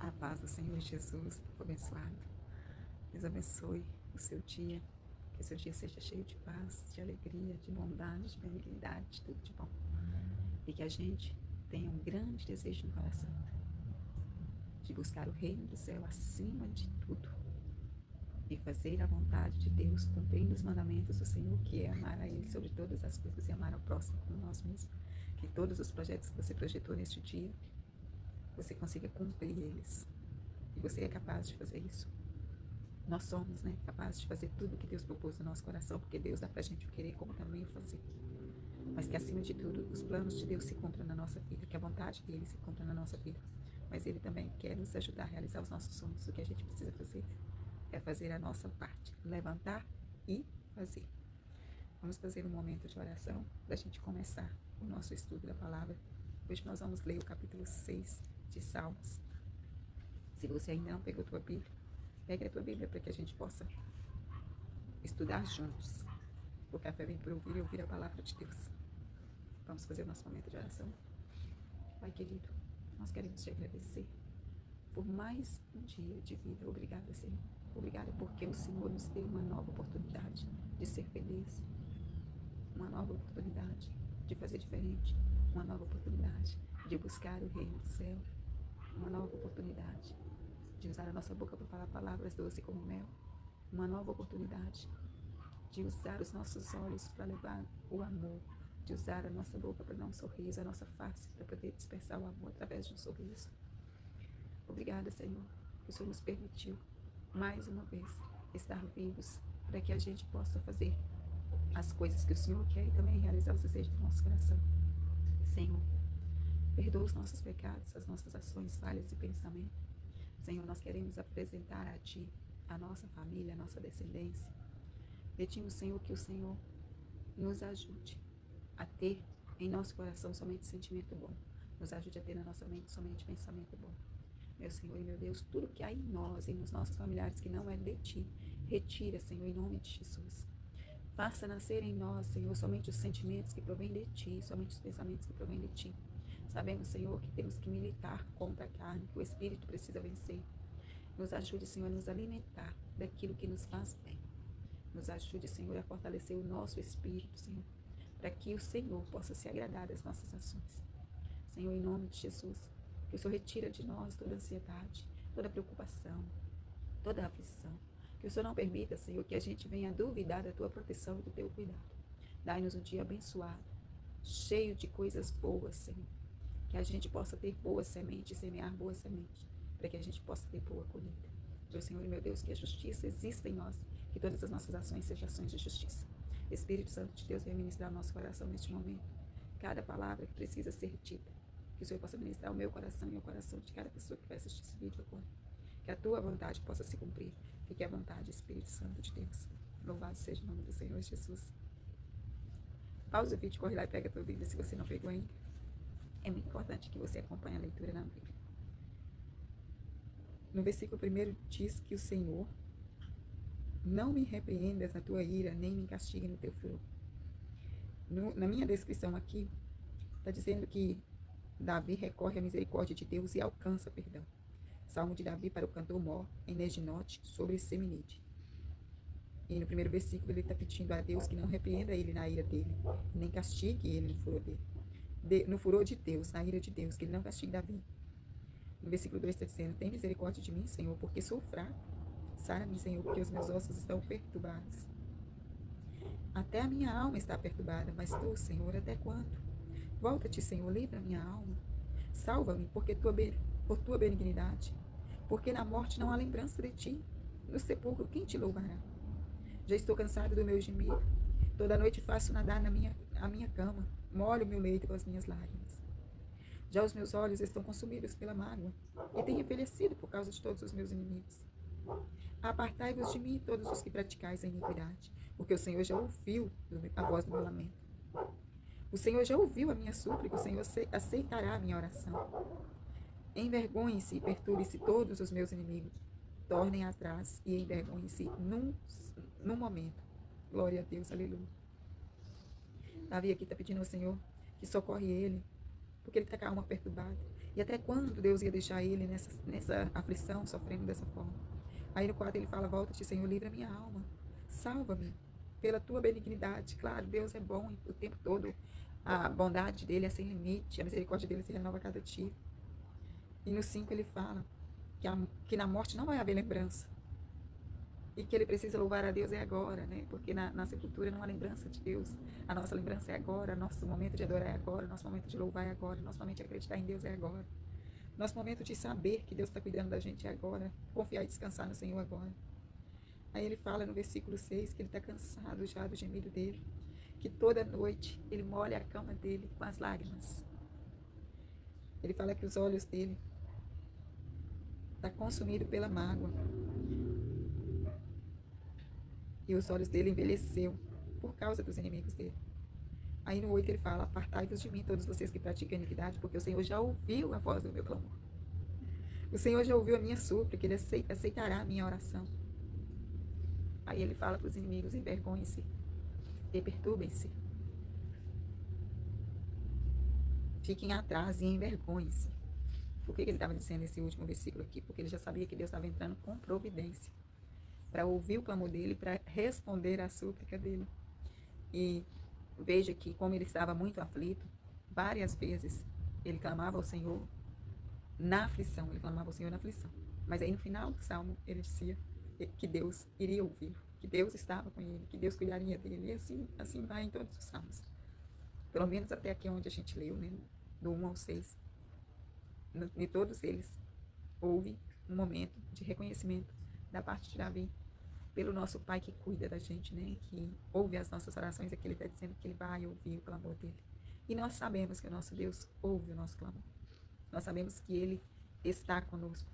A paz do Senhor Jesus, povo abençoado. Deus abençoe o seu dia. Que o seu dia seja cheio de paz, de alegria, de bondade, de benignidade, de tudo de bom. E que a gente tenha um grande desejo no coração de buscar o reino do céu acima de tudo e fazer a vontade de Deus, cumprindo os mandamentos do Senhor, que é amar a Ele sobre todas as coisas e amar ao próximo como nós mesmos. Que todos os projetos que você projetou neste dia, você consiga cumprir eles. E você é capaz de fazer isso. Nós somos, capazes de fazer tudo o que Deus propôs no nosso coração, porque Deus dá pra gente o querer como também o fazer. Mas que acima de tudo, os planos de Deus se cumpram na nossa vida, que a vontade dele se cumpra na nossa vida. Mas ele também quer nos ajudar a realizar os nossos sonhos. O que a gente precisa fazer é fazer a nossa parte, levantar e fazer. Vamos fazer um momento de oração para a gente começar o nosso estudo da palavra. Hoje nós vamos ler o capítulo 6 de Salmos. Se você ainda não pegou a tua Bíblia, pegue a tua Bíblia para que a gente possa estudar juntos. O café vem por ouvir e ouvir a palavra de Deus. Vamos fazer o nosso momento de oração. Pai querido, nós queremos te agradecer por mais um dia de vida. Obrigada, Senhor. Obrigada porque o Senhor nos deu uma nova oportunidade de ser feliz, uma nova oportunidade de fazer diferente, uma nova oportunidade de buscar o reino do céu, uma nova oportunidade de usar a nossa boca para falar palavras doces como mel, uma nova oportunidade de usar os nossos olhos para levar o amor, de usar a nossa boca para dar um sorriso, a nossa face para poder dispersar o amor através de um sorriso. Obrigada, Senhor, que o Senhor nos permitiu, mais uma vez, estar vivos, para que a gente possa fazer as coisas que o Senhor quer e também realizar os desejos do nosso coração. Senhor, perdoa os nossos pecados, as nossas ações, falhas e pensamentos. Senhor, nós queremos apresentar a Ti a nossa família, a nossa descendência. Pedimos, Senhor, que o Senhor nos ajude a ter em nosso coração somente sentimento bom. Nos ajude a ter na nossa mente somente pensamento bom. Meu Senhor e meu Deus, tudo que há em nós e nos nossos familiares que não é de Ti, retira, Senhor, em nome de Jesus. Faça nascer em nós, Senhor, somente os sentimentos que provêm de Ti, somente os pensamentos que provêm de Ti. Sabemos, Senhor, que temos que militar contra a carne, que o Espírito precisa vencer. Nos ajude, Senhor, a nos alimentar daquilo que nos faz bem. Nos ajude, Senhor, a fortalecer o nosso espírito, Senhor, para que o Senhor possa se agradar das nossas ações. Senhor, em nome de Jesus, que o Senhor retira de nós toda ansiedade, toda preocupação, toda aflição. Que o Senhor não permita, Senhor, que a gente venha duvidar da Tua proteção e do Teu cuidado. Dai-nos um dia abençoado, cheio de coisas boas, Senhor. Que a gente possa ter boas sementes, semear boas sementes, para que a gente possa ter boa colheita. Meu Senhor e meu Deus, que a justiça exista em nós, que todas as nossas ações sejam ações de justiça. Espírito Santo de Deus, venha ministrar o nosso coração neste momento. Cada palavra que precisa ser dita, que o Senhor possa ministrar o meu coração e o coração de cada pessoa que vai assistir esse vídeo agora. Que a Tua vontade possa se cumprir. Fique à vontade, Espírito Santo de Deus. Louvado seja o nome do Senhor Jesus. Pausa o vídeo, corre lá e pega a tua Bíblia se você não pegou ainda. É muito importante que você acompanhe a leitura na Bíblia. No versículo 1 diz que o Senhor: não me repreendas na tua ira, nem me castigue no teu furor. Na minha descrição aqui, está dizendo que Davi recorre à misericórdia de Deus e alcança perdão. Salmo de Davi para o cantor Mor, em Neginote, sobre Seminide. E no primeiro versículo ele está pedindo a Deus que não repreenda ele na ira dele, nem castigue ele no furor dele. No furor de Deus, na ira de Deus, que ele não castigue Davi. No versículo 2 está dizendo: tem misericórdia de mim, Senhor, porque sou fraco. Sara-me, Senhor, porque os meus ossos estão perturbados. Até a minha alma está perturbada, mas tu, Senhor, até quando? Volta-te, Senhor, livra a minha alma. Salva-me, por tua benignidade. Porque na morte não há lembrança de ti. No sepulcro, quem te louvará? Já estou cansado do meu gemido. Toda noite faço nadar a minha cama. Molho o meu leito com as minhas lágrimas. Já os meus olhos estão consumidos pela mágoa, e tenho envelhecido por causa de todos os meus inimigos. Apartai-vos de mim, todos os que praticais a iniquidade, porque o Senhor já ouviu a voz do meu lamento. O Senhor já ouviu a minha súplica, o Senhor aceitará a minha oração. Envergonhem-se e perturbem-se todos os meus inimigos. Tornem atrás e envergonhem-se num momento. Glória a Deus, aleluia. Davi aqui está pedindo ao Senhor que socorre ele, porque ele está com a alma perturbada. E até quando Deus ia deixar ele nessa aflição, sofrendo dessa forma? Aí no 4 ele fala, volta-te, Senhor, livra minha alma, salva-me pela tua benignidade. Claro, Deus é bom o tempo todo, a bondade dele é sem limite, a misericórdia dele se renova a cada dia. E no 5 ele fala que na morte não vai haver lembrança, e que ele precisa louvar a Deus é agora, né? Porque na sepultura não há lembrança de Deus. A nossa lembrança é agora, nosso momento de adorar é agora, nosso momento de louvar é agora, nosso momento de acreditar em Deus é agora. Nosso momento de saber que Deus está cuidando da gente é agora, confiar e descansar no Senhor agora. Aí ele fala no versículo 6 que ele está cansado já do gemido dele, que toda noite ele molha a cama dele com as lágrimas. Ele fala que os olhos dele estão consumidos pela mágoa. E os olhos dele envelheceu por causa dos inimigos dele. Aí no 8 ele fala, apartai-vos de mim, todos vocês que praticam iniquidade, porque o Senhor já ouviu a voz do meu clamor. O Senhor já ouviu a minha súplica, ele aceitará a minha oração. Aí ele fala para os inimigos, envergonhem-se e perturbem-se. Fiquem atrás e envergonhem-se. Por que ele estava dizendo esse último versículo aqui? Porque ele já sabia que Deus estava entrando com providência para ouvir o clamor dele, para responder à súplica dele. E veja que, como ele estava muito aflito, várias vezes ele clamava ao Senhor na aflição, ele clamava ao Senhor na aflição. Mas aí no final do salmo ele dizia que Deus iria ouvi-lo, que Deus estava com ele, que Deus cuidaria dele. E assim vai em todos os salmos. Pelo menos até aqui onde a gente leu, né? Do 1 ao 6. De todos eles, houve um momento de reconhecimento da parte de Davi pelo nosso Pai que cuida da gente, né? Que ouve as nossas orações, é que ele está dizendo que ele vai ouvir o clamor dele. E nós sabemos que o nosso Deus ouve o nosso clamor. Nós sabemos que ele está conosco.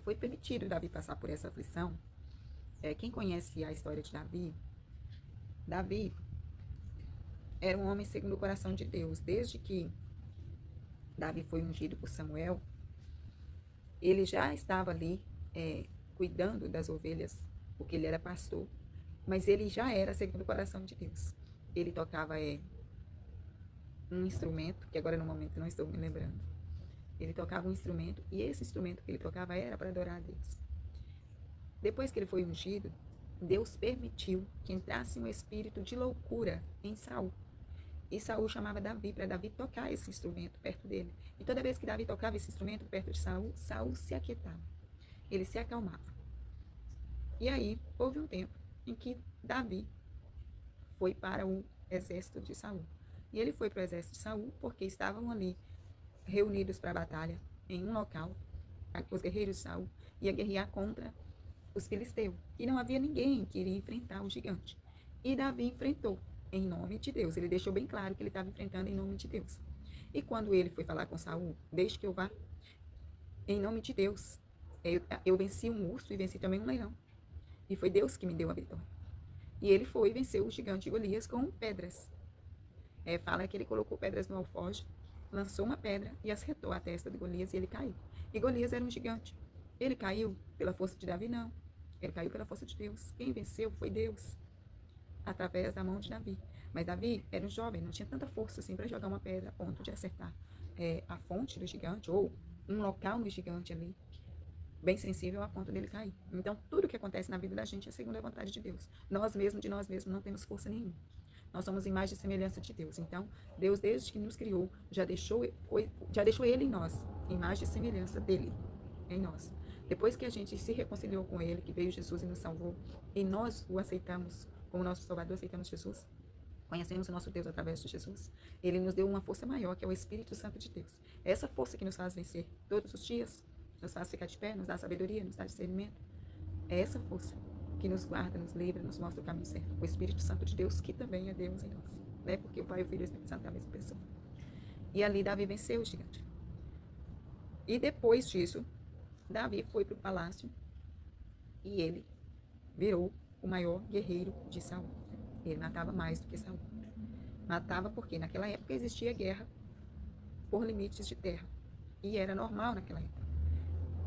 Foi permitido Davi passar por essa aflição. Quem conhece a história de Davi era um homem segundo o coração de Deus. Desde que Davi foi ungido por Samuel, ele já estava ali cuidando das ovelhas, porque ele era pastor, mas ele já era segundo o coração de Deus. Ele tocava um instrumento, que agora no momento não estou me lembrando. Ele tocava um instrumento, e esse instrumento que ele tocava era para adorar a Deus. Depois que ele foi ungido, Deus permitiu que entrasse um espírito de loucura em Saul. E Saul chamava Davi para Davi tocar esse instrumento perto dele. E toda vez que Davi tocava esse instrumento perto de Saul, Saul se aquietava. Ele se acalmava. E aí, houve um tempo em que Davi foi para o exército de Saul. E ele foi para o exército de Saul porque estavam ali reunidos para a batalha em um local. Os guerreiros de Saul iam guerrear contra os filisteus. E não havia ninguém que iria enfrentar o gigante. E Davi enfrentou em nome de Deus. Ele deixou bem claro que ele estava enfrentando em nome de Deus. E quando ele foi falar com Saul, deixe que eu vá, em nome de Deus, eu venci um urso e venci também um leão. E foi Deus que me deu a vitória. E ele foi e venceu o gigante Golias com pedras. Fala que ele colocou pedras no alforje, lançou uma pedra e acertou a testa de Golias e ele caiu. E Golias era um gigante. Ele caiu pela força de Davi? Não. Ele caiu pela força de Deus. Quem venceu foi Deus, através da mão de Davi. Mas Davi era um jovem, não tinha tanta força assim para jogar uma pedra a ponto de acertar a fonte do gigante ou um local no gigante ali, bem sensível a ponto dele cair. Então, tudo que acontece na vida da gente é segundo a vontade de Deus. Nós mesmos, de nós mesmos, não temos força nenhuma. Nós somos imagem e semelhança de Deus. Então, Deus, desde que nos criou, já deixou Ele em nós, imagem e semelhança dele em nós. Depois que a gente se reconciliou com Ele, que veio Jesus e nos salvou, e nós o aceitamos como nosso Salvador, aceitamos Jesus, conhecemos o nosso Deus através de Jesus, Ele nos deu uma força maior, que é o Espírito Santo de Deus. É essa força que nos faz vencer todos os dias, nos faz ficar de pé, nos dá sabedoria, nos dá discernimento. É essa força que nos guarda, nos livra, nos mostra o caminho certo. O Espírito Santo de Deus, que também é Deus em nós, né? Porque o Pai, o Filho e o Espírito Santo é a mesma pessoa. E ali Davi venceu o gigante. E depois disso, Davi foi para o palácio e ele virou o maior guerreiro de Saul. Ele matava mais do que Saul. Matava porque naquela época existia guerra por limites de terra. E era normal naquela época.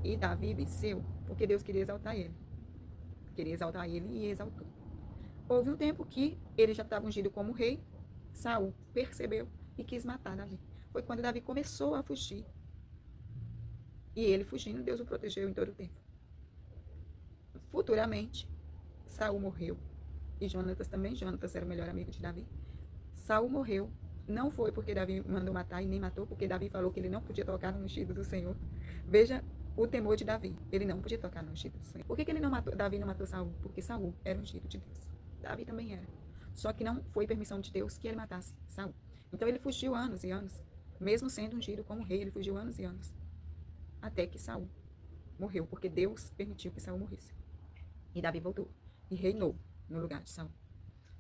E Davi venceu porque Deus queria exaltar ele. Queria exaltar ele e exaltou. Houve um tempo que ele já estava ungido como rei. Saul percebeu e quis matar Davi. Foi quando Davi começou a fugir E ele fugindo, Deus o protegeu em todo o tempo. Futuramente, Saul morreu. E Jonatas também. Jonatas era o melhor amigo de Davi. Saul morreu. Não foi porque Davi mandou matar e nem matou, porque Davi falou que ele não podia tocar no ungido do Senhor. Veja o temor de Davi. Ele não podia tocar no ungido do Senhor. Por que ele não matou? Davi não matou Saul? Porque Saul era ungido de Deus. Davi também era. Só que não foi permissão de Deus que ele matasse Saul. Então ele fugiu anos e anos. Mesmo sendo ungido como rei, ele fugiu anos e anos. Até que Saul morreu, porque Deus permitiu que Saul morresse. E Davi voltou e reinou no lugar de Saul.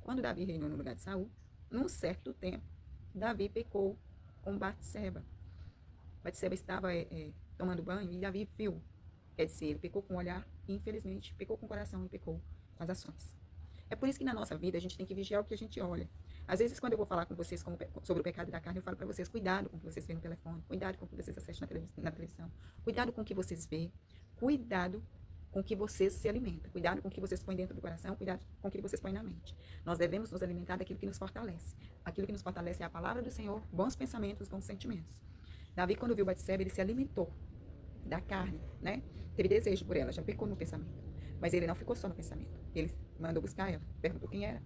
Quando Davi reinou no lugar de Saul, num certo tempo, Davi pecou com Batseba. Batseba estava tomando banho e Davi viu. Quer dizer, ele pecou com o olhar e, infelizmente, pecou com o coração e pecou com as ações. É por isso que na nossa vida a gente tem que vigiar o que a gente olha. Às vezes, quando eu vou falar com vocês sobre o pecado da carne, eu falo para vocês, cuidado com o que vocês veem no telefone, cuidado com o que vocês assistem na televisão, cuidado com o que vocês veem, cuidado com o que vocês se alimentam, cuidado com o que vocês põem dentro do coração, cuidado com o que vocês põem na mente. Nós devemos nos alimentar daquilo que nos fortalece. Aquilo que nos fortalece é a palavra do Senhor, bons pensamentos, bons sentimentos. Davi, quando viu Batseba, ele se alimentou da carne, né? Teve desejo por ela, já pecou no pensamento. Mas ele não ficou só no pensamento. Ele mandou buscar ela, perguntou quem era.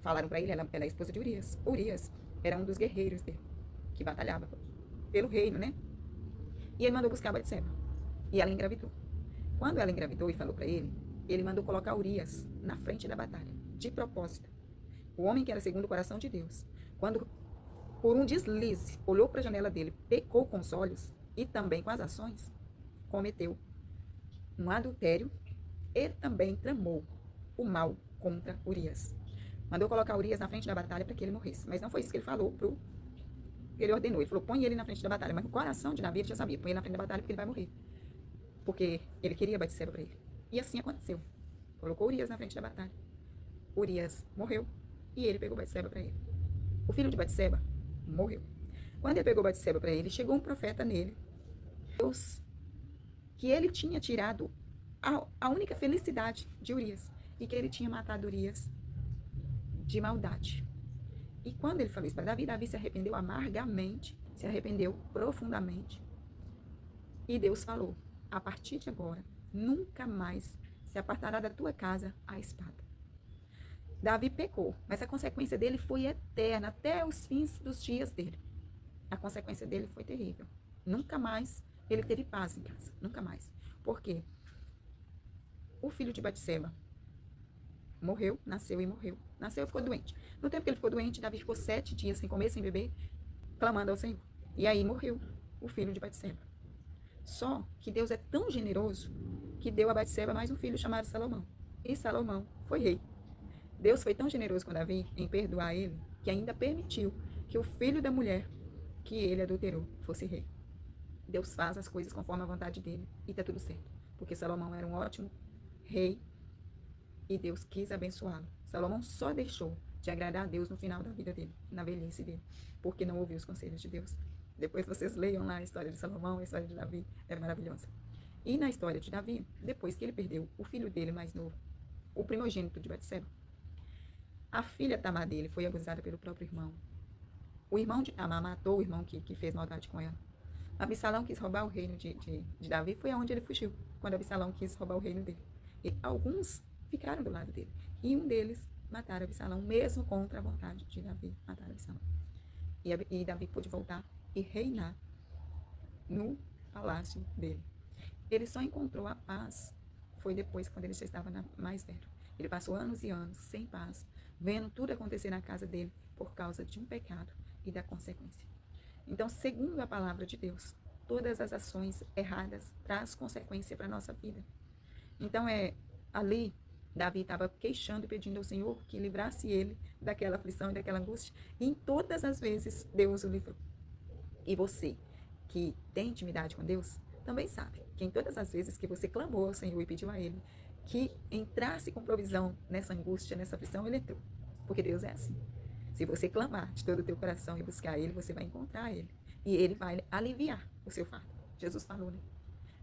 Falaram para ele, ela é a esposa de Urias. Urias era um dos guerreiros dele, que batalhava pelo reino, né? E ele mandou buscar Batseba. E ela engravidou. Quando ela engravidou e falou para ele, ele mandou colocar Urias na frente da batalha, de propósito. O homem que era segundo o coração de Deus, quando por um deslize olhou para a janela dele, pecou com os olhos e também com as ações, cometeu um adultério e também tramou o mal contra Urias. Mandou colocar Urias na frente da batalha para que ele morresse. Mas não foi isso que ele falou ele ordenou. Ele falou, põe ele na frente da batalha. Mas no coração de Davi ele já sabia, põe ele na frente da batalha porque ele vai morrer. Porque ele queria Batseba para ele. E assim aconteceu. Colocou Urias na frente da batalha. Urias morreu e ele pegou Batseba para ele. O filho de Batseba morreu. Quando ele pegou Batseba para ele, chegou um profeta nele. Deus, que ele tinha tirado a única felicidade de Urias. E que ele tinha matado Urias de maldade. E quando ele falou isso para Davi, Davi se arrependeu amargamente, se arrependeu profundamente. E Deus falou, a partir de agora, nunca mais se apartará da tua casa a espada. Davi pecou, mas a consequência dele foi eterna, até os fins dos dias dele. A consequência dele foi terrível. Nunca mais ele teve paz em casa, nunca mais. Por quê? O filho de Batseba morreu, nasceu e morreu. Nasceu e ficou doente. No tempo que ele ficou doente, Davi ficou 7 dias sem comer, sem beber, clamando ao Senhor. E aí morreu o filho de Batseba. Só que Deus é tão generoso que deu a Batseba mais um filho chamado Salomão. E Salomão foi rei. Deus foi tão generoso com Davi em perdoar ele, que ainda permitiu que o filho da mulher que ele adulterou fosse rei. Deus faz as coisas conforme a vontade dele e tá tudo certo. Porque Salomão era um ótimo rei e Deus quis abençoá-lo. Salomão só deixou de agradar a Deus no final da vida dele, na velhice dele, porque não ouviu os conselhos de Deus. Depois vocês leiam lá a história de Salomão, a história de Davi, é maravilhosa. E na história de Davi, depois que ele perdeu o filho dele mais novo, o primogênito de Batseba, a filha Tamar dele foi abusada pelo próprio irmão. O irmão de Tamar matou o irmão que fez maldade com ela. Absalão quis roubar o reino de Davi, foi aonde ele fugiu, quando Absalão quis roubar o reino dele. E alguns ficaram do lado dele. E um deles mataram Absalão, mesmo contra a vontade de Davi, mataram Absalão. E Davi pôde voltar e reinar no palácio dele. Ele só encontrou a paz, foi depois, quando ele já estava mais velho. Ele passou anos e anos sem paz, vendo tudo acontecer na casa dele por causa de um pecado e da consequência. Então, segundo a palavra de Deus, todas as ações erradas traz consequência para a nossa vida. Então, ali, Davi estava queixando e pedindo ao Senhor que livrasse ele daquela aflição e daquela angústia. E em todas as vezes, Deus o livrou. E você, que tem intimidade com Deus, também sabe que em todas as vezes que você clamou ao Senhor e pediu a Ele que entrasse com provisão nessa angústia, nessa aflição, Ele entrou. Porque Deus é assim. Se você clamar de todo o teu coração e buscar Ele, você vai encontrar Ele. E Ele vai aliviar o seu fardo. Jesus falou, né?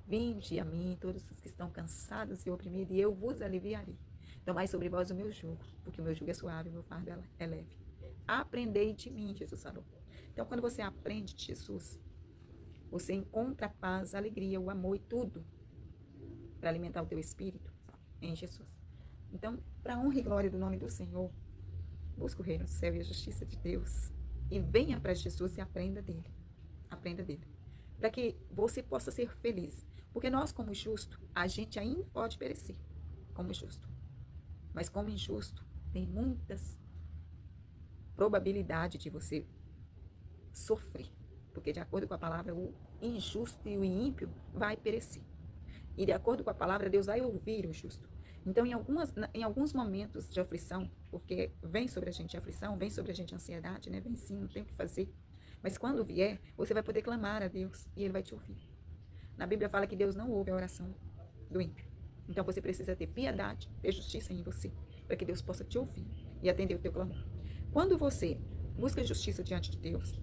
Vinde a mim, todos os que estão cansados e oprimidos, e eu vos aliviarei. Tomai sobre vós o meu jugo, porque o meu jugo é suave e o meu fardo é leve. Aprendei de mim, Jesus falou. Então, quando você aprende de Jesus, Você encontra a paz, a alegria, o amor e tudo para alimentar o teu espírito em Jesus. Então, para a honra e glória do nome do Senhor, busca o reino do céu e a justiça de Deus e venha para Jesus e aprenda dele. Aprenda dele. Para que você possa ser feliz. Porque nós, como justo, a gente ainda pode perecer como justo. Mas como injusto, tem muitas probabilidades de você sofrer. Porque de acordo com a palavra, o injusto e o ímpio vai perecer. E de acordo com a palavra, Deus vai ouvir o justo. Então, em alguns momentos de aflição, porque vem sobre a gente a aflição, vem sobre a gente a ansiedade, né? Vem sim, não tem o que fazer. Mas quando vier, você vai poder clamar a Deus e Ele vai te ouvir. Na Bíblia fala que Deus não ouve a oração do ímpio. Então, você precisa ter piedade, ter justiça em você, para que Deus possa te ouvir e atender o teu clamor. Quando você busca justiça diante de Deus,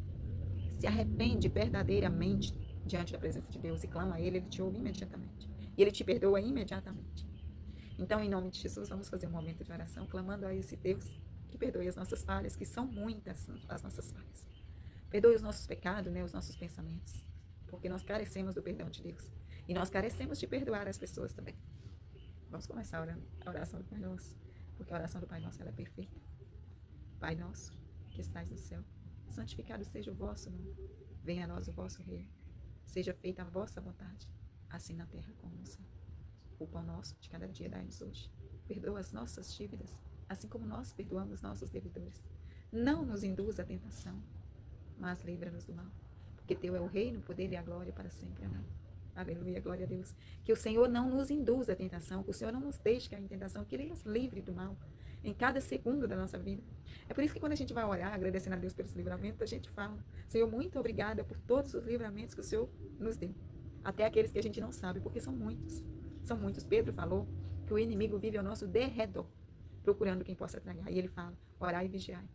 se arrepende verdadeiramente diante da presença de Deus e clama a Ele, Ele te ouve imediatamente. E Ele te perdoa imediatamente. Então, em nome de Jesus, vamos fazer um momento de oração, clamando a esse Deus que perdoe as nossas falhas, que são muitas as nossas falhas. Perdoe os nossos pecados, né, os nossos pensamentos, porque nós carecemos do perdão de Deus. E nós carecemos de perdoar as pessoas também. Vamos começar orando a oração do Pai Nosso, porque a oração do Pai Nosso ela é perfeita. Pai Nosso, que estais no céu, santificado seja o vosso nome. Venha a nós o vosso reino. Seja feita a vossa vontade, assim na terra como no céu. O pão nosso de cada dia dai-nos hoje. Perdoa as nossas dívidas, assim como nós perdoamos nossos devedores. Não nos induza à tentação, mas livra-nos do mal. Porque teu é o reino, o poder e a glória para sempre. Amém. Aleluia, glória a Deus. Que o Senhor não nos induza à tentação, que o Senhor não nos deixe cair em tentação, que Ele nos livre do mal em cada segundo da nossa vida. É por isso que quando a gente vai orar, agradecendo a Deus pelos livramentos, a gente fala: Senhor, muito obrigada por todos os livramentos que o Senhor nos deu. Até aqueles que a gente não sabe, porque são muitos. São muitos. Pedro falou que o inimigo vive ao nosso derredor, procurando quem possa tragar. E ele fala: orai e vigiai.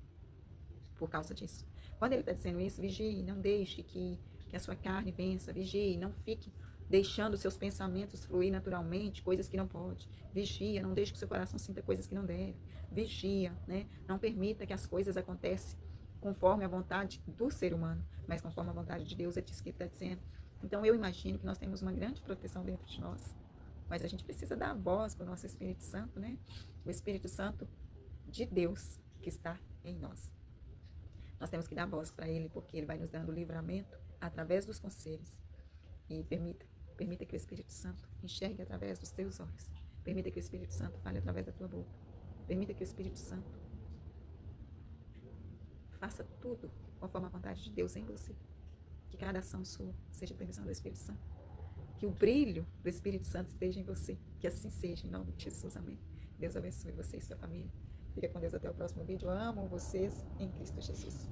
Por causa disso. Quando ele está dizendo isso, vigie, não deixe que a sua carne vença. Vigie, não fique deixando seus pensamentos fluir naturalmente, coisas que não pode. Vigia, não deixe que seu coração sinta coisas que não deve. Vigia, né? Não permita que as coisas aconteçam conforme a vontade do ser humano, mas conforme a vontade de Deus, é disso que ele está dizendo. Então eu imagino que nós temos uma grande proteção dentro de nós, mas a gente precisa dar voz para o nosso Espírito Santo, né? O Espírito Santo de Deus que está em nós. Nós temos que dar voz para Ele, porque Ele vai nos dando livramento através dos conselhos. E permita que o Espírito Santo enxergue através dos teus olhos. Permita que o Espírito Santo fale através da tua boca. Permita que o Espírito Santo faça tudo conforme a vontade de Deus em você. Que cada ação sua seja permissão do Espírito Santo. Que o brilho do Espírito Santo esteja em você. Que assim seja, em nome de Jesus. Amém. Deus abençoe você e sua família. Fica com Deus até o próximo vídeo. Eu amo vocês em Cristo Jesus.